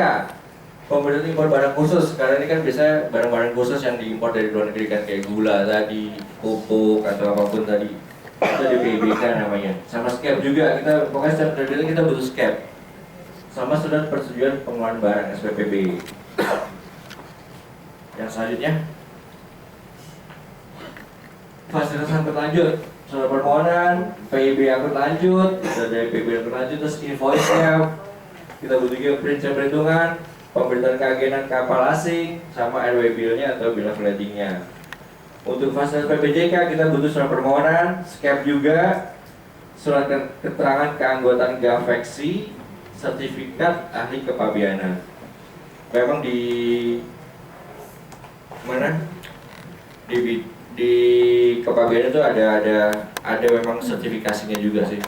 Speaker 1: pemberian impor barang khusus, karena ini kan biasanya barang-barang khusus yang diimpor dari luar negeri kan kayak gula tadi, pupuk atau apapun tadi, itu di PIBK namanya. Sama SCAP juga, kita pokoknya setiap penerbitan kita butuh SCAP, sama surat persetujuan pengeluaran barang SPPB. Yang selanjutnya fasilitas angkut lanjut, surat permohonan, PIB angkut lanjut, dari PIB angkut lanjut, terus invoice-nya kita butuh juga perincian perhitungan, pemberitaan keagenan kapal asing, sama RW bill-nya atau bill of lading-nya. Untuk fasilitas PPJK kita butuh surat permohonan, SCAP juga, surat keterangan keanggotaan Gafeksi, sertifikat ahli kepabeanan. Memang di mana? Di kepabeanan itu ada memang sertifikasinya juga sih.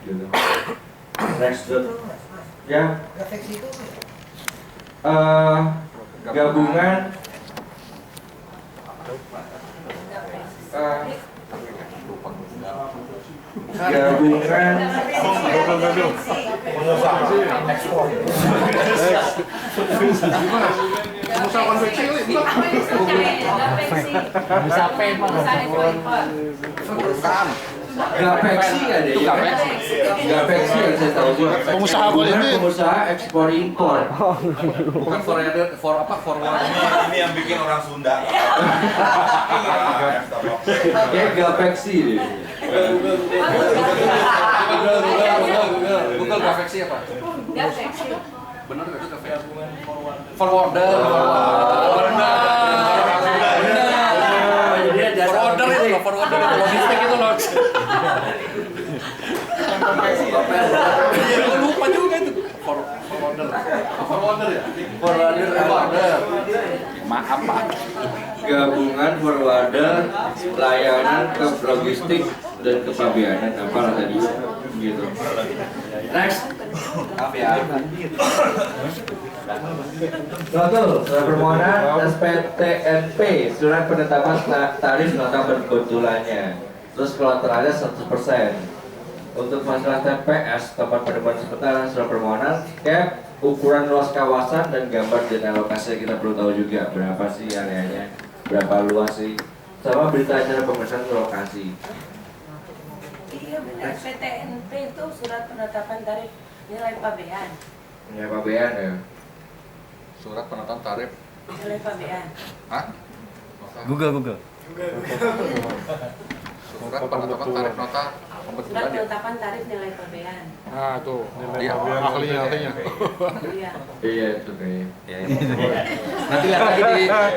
Speaker 1: Gitu. Next, ya.
Speaker 6: Gafeksi itu
Speaker 1: Gabungan gabungan
Speaker 4: Pengusaha konveksi kali, bukan?
Speaker 3: Bisa payment.
Speaker 5: Bukan.
Speaker 1: Gapexi ada
Speaker 5: Itu
Speaker 1: ya?
Speaker 5: Gapexi.
Speaker 1: Gapexi yang saya tahu juga.
Speaker 4: Pengusaha quality.
Speaker 1: Pengusaha ekspor impor.
Speaker 5: Bukan forwarder, forward.
Speaker 7: Ini yang bikin orang Sunda.
Speaker 1: Kayak Gapexi deh.
Speaker 5: Google Gapexi apa?
Speaker 3: Gapexi.
Speaker 5: Bener nggak itu Gapexi? Forwarder. Forwarder itu loh, forwarder itu logistik itu loh. Gue lupa juga itu. Forwarder Forwarder ya?
Speaker 1: Forwarder.
Speaker 5: Maaf Pak.
Speaker 1: Gabungan forwarder, layanan ke logistik dan kepabeanan apa tadi gitu. Next.
Speaker 5: Maaf ya.
Speaker 1: Betul, surat permohonan SPTNP, surat penetapan tarif nota berkebetulannya. Terus kolateralnya 100%. Untuk masalah TPS, tempat penemuan sementara, surat permohonan, cap, ukuran luas kawasan dan gambar dana lokasi. Kita perlu tahu juga berapa sih areanya, berapa luas sih, sama berita acara pemeriksaan ke lokasi.
Speaker 3: Iya benar, PTNP itu surat penetapan tarif nilai pabean.
Speaker 1: Ya Pak Bean ya.
Speaker 5: Surat penetapan tarif.
Speaker 3: Nilai pabean.
Speaker 5: Hah?
Speaker 2: Google.
Speaker 5: Surat penetapan tarif nota
Speaker 3: Surat
Speaker 5: pembetulan ya.
Speaker 3: penetapan tarif nilai pabean.
Speaker 4: Nah tuh,
Speaker 5: Iya.
Speaker 4: ahlinya.
Speaker 3: Iya.
Speaker 1: Iya itu kayaknya.
Speaker 5: Nanti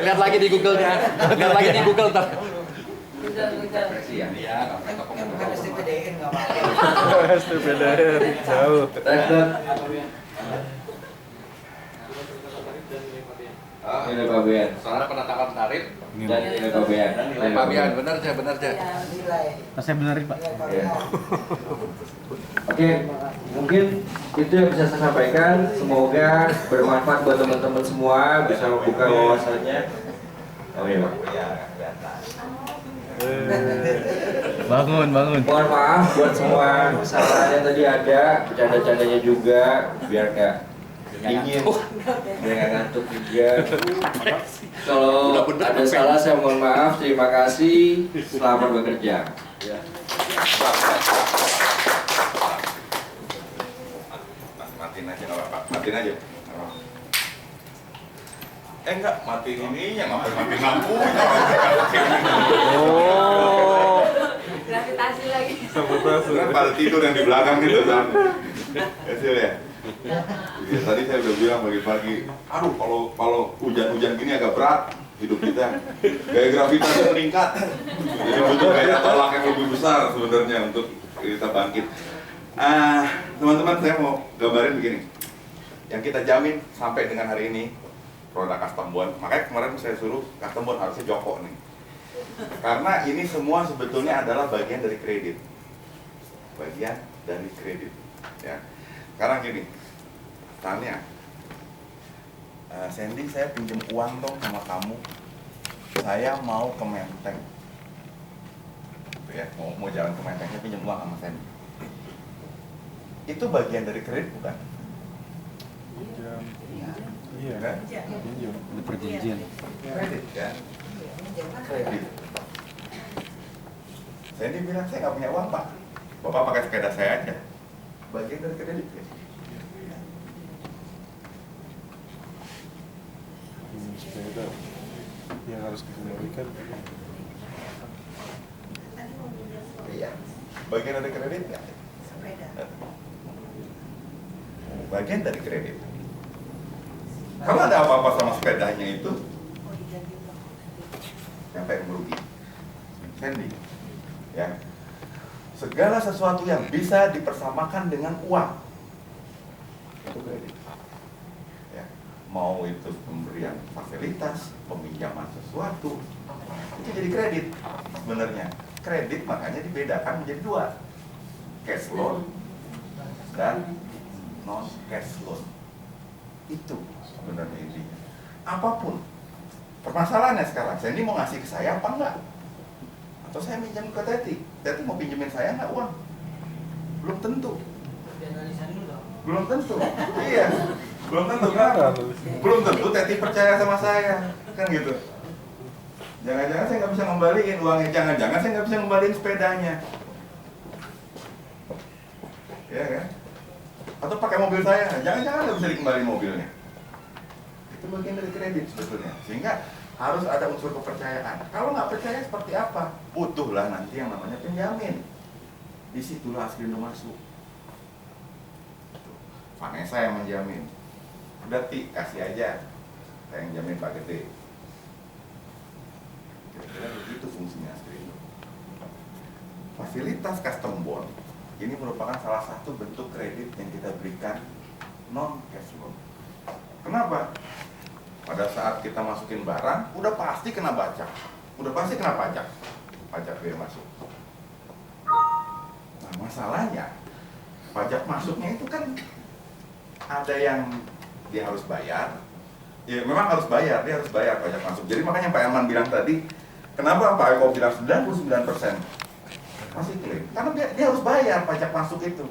Speaker 5: lihat lagi di Google-nya. Lihat lagi di Google ntar.
Speaker 3: Betul.
Speaker 1: Iya.
Speaker 5: Iya,
Speaker 6: Yang bukan STPDN nggak apa-apa.
Speaker 2: STPDN jauh.
Speaker 1: Ini Pak Bean.
Speaker 5: Surat penetapan tarif
Speaker 1: Dan ini Pak Bean.
Speaker 5: nilai pabean. Benar aja.
Speaker 3: Iya.
Speaker 6: Nilai.
Speaker 2: Saya benerin Pak.
Speaker 6: Nilai
Speaker 1: Ya.
Speaker 6: pabean.
Speaker 1: Oke, mungkin itu yang bisa saya sampaikan. Semoga bermanfaat buat teman-teman semua, bisa membuka wawasannya. Oh iya, Pak.
Speaker 2: Bangun.
Speaker 1: Mohon maaf buat semua kesalahannya tadi ada, bercanda-candanya juga, biar nggak dingin, biar nggak ngantuk juga. Kalau ada salah saya mohon maaf. Terima kasih. Selamat bekerja.
Speaker 7: Matiin aja nggak apa-apa. Matiin aja. Enggak, matiin ininya, ngapain matiin lampunya?
Speaker 2: Oh.
Speaker 3: Gravitasi lagi.
Speaker 7: Kan pada tidur yang di belakang gitu kan. Hasil ya. Ya, tadi saya udah bilang pagi-pagi, aduh kalau hujan-hujan gini agak berat hidup kita. Gaya gravitasi meningkat. Jadi butuh gaya tolak yang lebih besar sebenarnya untuk kita bangkit. Teman-teman, saya mau gambarin begini. Yang kita jamin sampai dengan hari ini produk custom bond. Makanya kemarin saya suruh custom bond harusnya Joko nih. Karena ini semua sebetulnya adalah bagian dari kredit. Bagian dari kredit. Ya. Sekarang gini, tanya, Sandy, saya pinjam uang dong sama kamu. Saya mau ke Menteng. Ya, mau jalan ke Menteng, saya pinjam uang sama Sandy. Itu bagian dari kredit bukan? Iya kan?
Speaker 2: Perjanjian.
Speaker 7: Kredit ya. Kredit. Sandy bilang, saya nggak punya uang Pak. Bapak pakai sepeda saya aja. Bagian dari kredit ya.
Speaker 4: Sepeda yang harus dikembalikan.
Speaker 7: Iya. Bagian dari kredit nggak?
Speaker 6: Sepeda.
Speaker 7: Bagian dari kredit. Kalau ada apa-apa sama sepedanya itu, siapa yang merugi? Sandy. Ya. Segala sesuatu yang bisa dipersamakan dengan uang itu kredit. Ya. Mau itu pemberian fasilitas, peminjaman sesuatu, itu jadi kredit sebenarnya. Kredit makanya dibedakan menjadi dua, cash loan dan non cash loan. Itu sebenarnya intinya. Apapun permasalahannya sekarang, Sandy mau ngasih ke saya apa enggak? Atau saya minjam ke Teti mau pinjemin saya nggak uang? Belum tentu. Belum tentu. Iya. Belum tentu kan? Belum tentu Teti percaya sama saya, kan gitu. Jangan-jangan saya nggak bisa ngembaliin uangnya, jangan-jangan saya nggak bisa ngembaliin sepedanya. Ya kan? Atau pakai mobil saya, jangan-jangan nggak bisa dikembaliin mobilnya. Itu bagian dari kredit sebetulnya. Sehingga harus ada unsur kepercayaan. Kalau nggak percaya seperti apa? Butuhlah nanti yang namanya penjamin. Disitulah Aslindo masuk. Vanessa yang menjamin. Udah Ti, kasih aja. Saya yang jamin Pak Gede. Kira-kira begitu fungsinya Aslindo. Fasilitas custom bond ini merupakan salah satu bentuk kredit yang kita berikan non cash flow. Kenapa? Pada saat kita masukin barang, udah pasti kena pajak, pajak biaya masuk. Nah, masalahnya pajak masuknya itu kan ada yang dia harus bayar. Ya memang harus bayar, dia harus bayar pajak masuk. Jadi makanya Pak Herman bilang tadi, kenapa Pak Eko bilang 99% masih klaim? Karena dia harus bayar pajak masuk itu.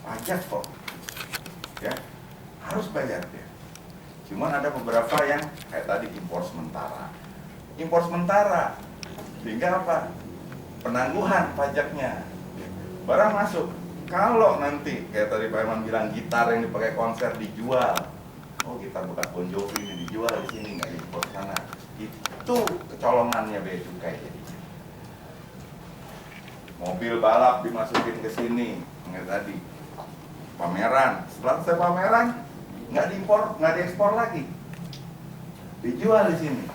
Speaker 7: Pajak kok, ya harus bayar dia. Cuman ada beberapa yang kayak tadi impor sementara, sehingga apa? Penangguhan pajaknya. Barang masuk. Kalau nanti kayak tadi Pak Herman bilang gitar yang dipakai konser dijual. Oh, gitar bekas Bon Jovi ini dijual di sini, nggak diimpor ke sana. Itu kecolongannya bea cukai jadi. Mobil balap dimasukin ke sini, kayak tadi. Pameran, setelah saya pameran nggak diimpor, nggak diekspor lagi. Dijual di sini.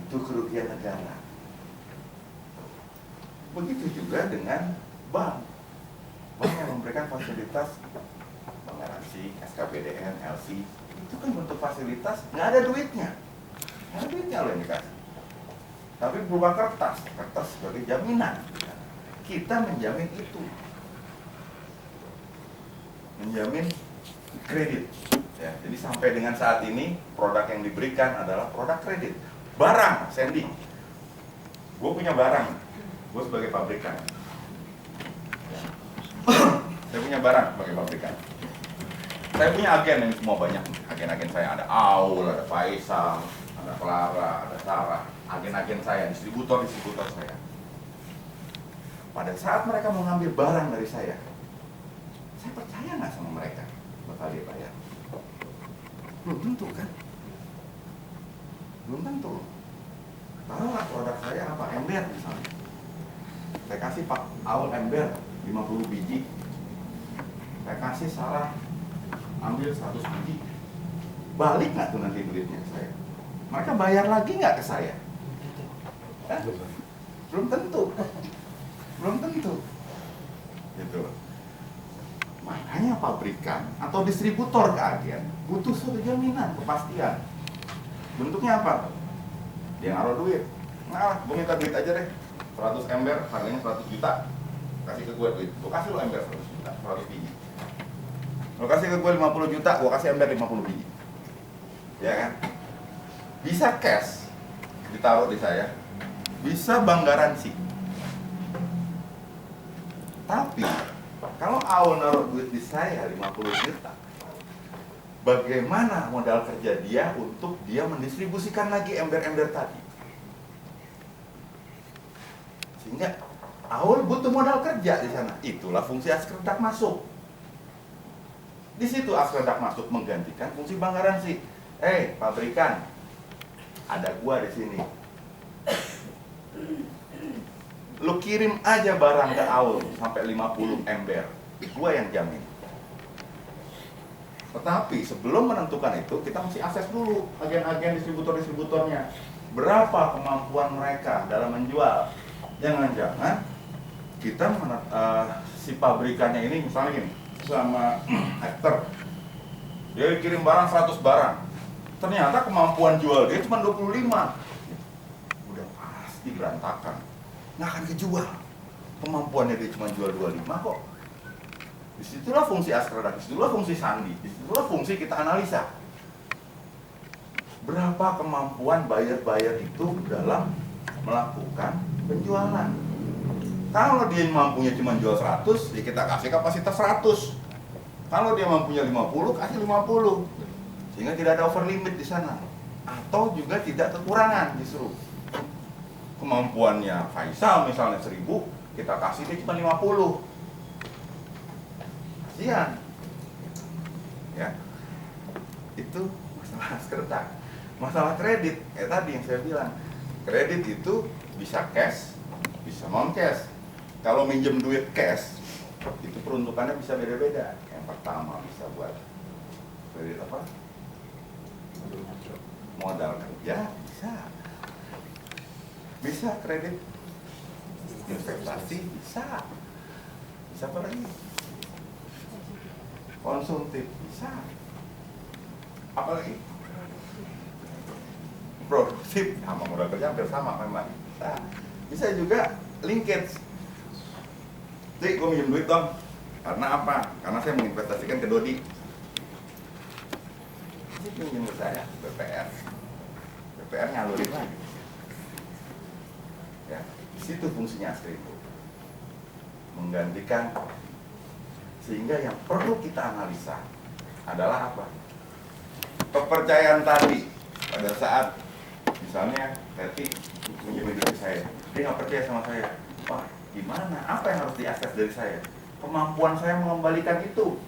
Speaker 7: Itu kerugian negara. Begitu juga dengan bank. Bank yang memberikan fasilitas garansi, SKPDN, LC. Itu kan bentuk fasilitas, nggak ada duitnya loh yang dikasih, tapi berupa kertas sebagai jaminan. Kita menjamin itu, menjamin kredit ya. Jadi sampai dengan saat ini produk yang diberikan adalah produk kredit. Barang, Sandy, gue punya barang, gue sebagai pabrikan ya. Saya punya barang sebagai pabrikan. Saya punya agen yang semua banyak. Agen-agen saya ada Aul, ada Faisal, ada Clara, ada Sarah. Agen-agen saya, distributor saya. Pada saat mereka mau ngambil barang dari saya percaya nggak sama mereka bakal dia bayar? Belum tentu kan? Belum tentu. Taruhlah produk saya apa, ember misalnya. Saya kasih Pak Aul ember 50 biji. Saya kasih Sarah ambil 100 biji, balik nggak tuh nanti duitnya ke saya? Mereka bayar lagi nggak ke saya? Belum tentu, gitu. Makanya pabrikan atau distributor ke agen butuh suatu jaminan, kepastian. Bentuknya apa? Dia naruh duit, nah, gue minta duit aja deh, 100 ember, harganya 100 juta, kasih ke gue duit, gue kasih lo ember 100 juta, 100 biji. Lo kasih ke gue 50 juta, gue kasih ember 50 biji. Ya kan? Bisa cash ditaruh di saya, bisa bank garansi. Tapi kalau Aul naruh duit di saya 50 juta, bagaimana modal kerja dia untuk dia mendistribusikan lagi ember-ember tadi? Sehingga Aul butuh modal kerja di sana. Itulah fungsi Askerdak masuk. Di situ Askerdak masuk menggantikan fungsi bank garansi. Pabrikan, ada gua di sini. Lu kirim aja barang ke Aul sampai 50 ember, gua yang jamin. Tetapi sebelum menentukan itu, kita mesti akses dulu agen-agen distributor-distributornya. Berapa kemampuan mereka dalam menjual? Jangan-jangan kita si pabrikannya ini misalnya gini, sama Hector, dia kirim barang 100 barang, ternyata kemampuan jual dia cuma 25, udah pasti berantakan, nggak akan kejual. Kemampuannya dia cuma jual 25 kok. Disitulah fungsi Askerdak, disitulah fungsi Sandi, disitulah fungsi kita analisa berapa kemampuan buyer-buyer itu dalam melakukan penjualan. Kalau dia mampunya cuma jual 100, ya kita kasih kapasitas 100. Kalau dia mampunya 50, kasih 50. Sehingga tidak ada over limit di sana. Atau juga tidak kekurangan justru. Kemampuannya Faisal misalnya 1000, kita kasih dia cuma 50. Kasihan. Ya. Itu masalah Askerdak. Masalah kredit, tadi yang saya bilang. Kredit itu bisa cash, bisa non cash. Kalau minjem duit cash, itu peruntukannya bisa beda-beda. Yang pertama bisa buat kredit apa? Modal kerja, bisa kredit investasi, bisa apa lagi? konsumtif bisa. Apalagi produktif, sama modal kerja hampir sama memang. Bisa juga linkage. Jadi gue minjem duit dong. Karena apa? Karena saya menginvestasikan ke Dodi. Jadi pinjam ke saya, BPR. BPR nyalurin lagi. Ya, di situ fungsinya Askripto. Menggantikan, sehingga yang perlu kita analisa adalah apa? Kepercayaan tadi pada saat misalnya Teti minjem duit saya, dia nggak percaya sama saya. Wah, gimana? Apa yang harus diakses dari saya? Kemampuan saya mengembalikan itu.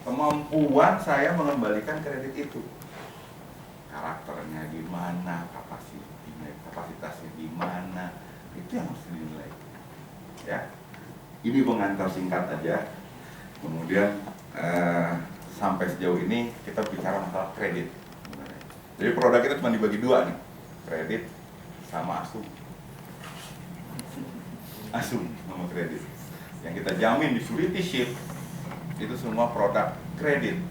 Speaker 7: Kemampuan saya mengembalikan kredit itu. Karakternya gimana, kapasitasnya gimana, itu yang harus dinilai. Ya, ini pengantar singkat aja. Kemudian sampai sejauh ini kita bicara masalah kredit. Jadi produk kita cuma dibagi dua nih, kredit sama asum. Asum sama kredit. Yang kita jamin di Surety itu semua produk kredit.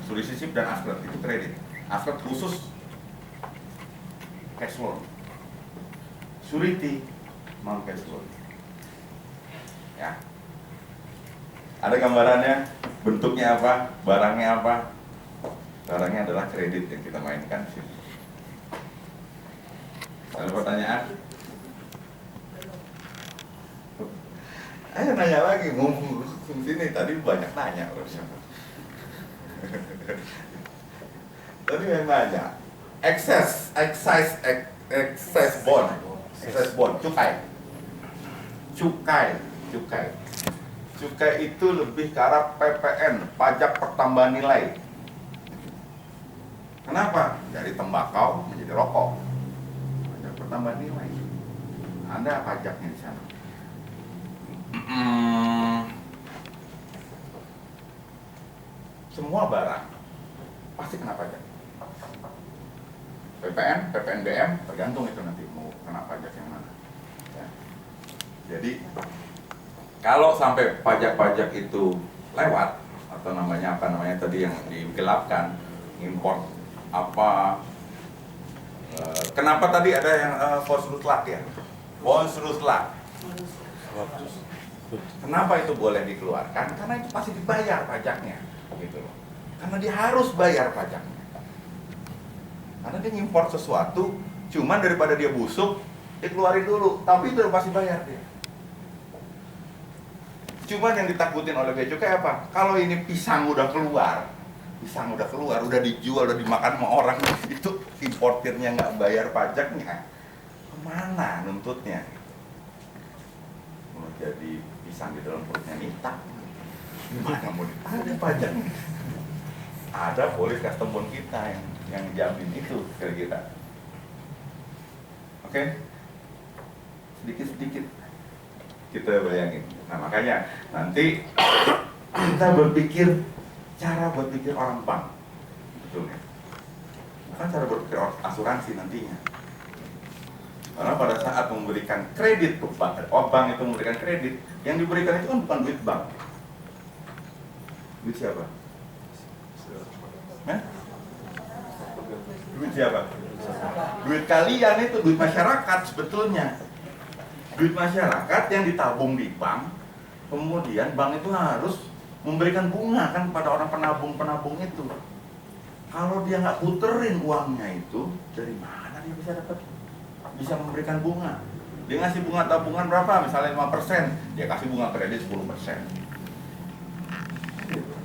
Speaker 7: Surety dan Ascred itu kredit. Ascred khusus cash loan. Surety non cash loan. Ya. Ada gambarannya, bentuknya apa, barangnya apa? Barangnya adalah kredit yang kita mainkan di sini. Ada pertanyaan? Ayo nanya lagi, mumpung di sini tadi banyak nanya. Tadi yang nanya, excess bond, cukai itu lebih ke arah PPN, pajak pertambahan nilai. Kenapa? Dari tembakau menjadi rokok, pajak pertambahan nilai. Ada pajaknya di sana. Semua barang pasti kena pajak. PPN, PPNBM tergantung itu nanti mau kena pajak yang mana. Ya. Jadi kalau sampai pajak-pajak itu lewat atau namanya apa namanya tadi yang digelapkan, import apa? Kenapa tadi ada yang Volkswagen ya? Volkswagen. Kenapa itu boleh dikeluarkan? Karena itu pasti dibayar pajaknya, gitu loh. Karena dia harus bayar pajaknya. Karena dia ngimpor sesuatu, cuman daripada dia busuk, dikeluarin dulu. Tapi itu pasti bayar dia. Cuman yang ditakutin oleh bea cukai apa? Kalau ini pisang udah keluar, udah dijual, udah dimakan sama orang, itu importirnya nggak bayar pajaknya, kemana nuntutnya? Mau jadi pisang di dalam perutnya Nita, gimana mau ada pajaknya? Ada polis custom bond kita yang jamin itu ke kita. Oke? Sedikit-sedikit kita bayangin. Nah makanya nanti kita cara berpikir orang bank, betul ya? Bukan cara berpikir orang asuransi nantinya. Karena pada saat memberikan kredit ke bank, bank itu memberikan kredit, yang diberikan itu kan bukan duit bank. Duit siapa? Duit siapa? Duit kalian itu, duit masyarakat sebetulnya. Duit masyarakat yang ditabung di bank, kemudian bank itu harus memberikan bunga kan pada orang penabung itu. Kalau dia nggak puterin uangnya itu, dari mana dia bisa memberikan bunga? Dia ngasih bunga tabungan berapa? Misalnya 5%, dia kasih bunga kredit 10%.